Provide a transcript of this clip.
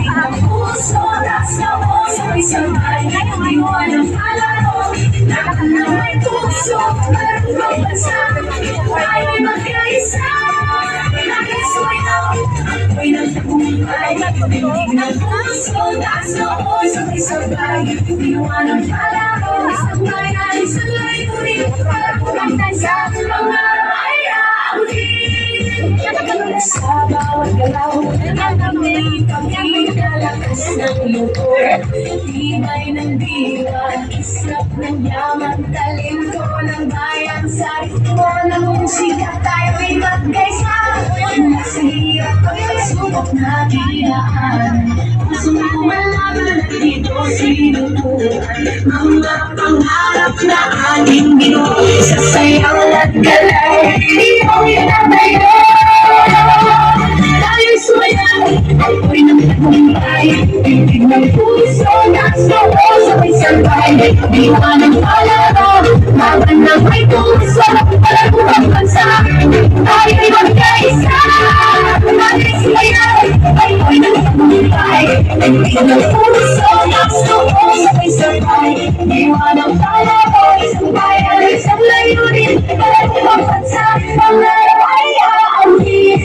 ng puso, nasawa sabay-sabay. Iwan ang palaro, lahat ng may puso, marunong bansa. Tayo'y magkaisa, nakisuyaw, ako'y nagtagumpay. Tindig ng puso, nasawa sabay-sabay. Iwan ang palaro, sabay na isang layunin, marunong bansa. Pangarap ay aawin, sa bawat galaw, may pagkikalakas ng loob. Tibay ng diwa, islap ng yaman, talento ng bayan. Sa ritmo ng musika, tayo'y magkaisa. Mula sa hirap at pagsubok na dinaan, pusong lumalaban at dito sinutukan. Mga pangarap na aming binuo, sa sayaw at galaw, ikaw itatayo. Tayo'y sumayaw, ako'y nang tagumpay. Tindig ng puso, nasawa sabay-sabay. Iwan ang palaro, laban ng may puso, palaguang bansa. Tayo'y magkaisa, natin sumayaw, ako'y nang tagumpay. Tindig ng puso, nasawa sabay-sabay. Iwan ang palaro, isang bayan, isang layunin, palaguang bansa. Pangarap ay aawin.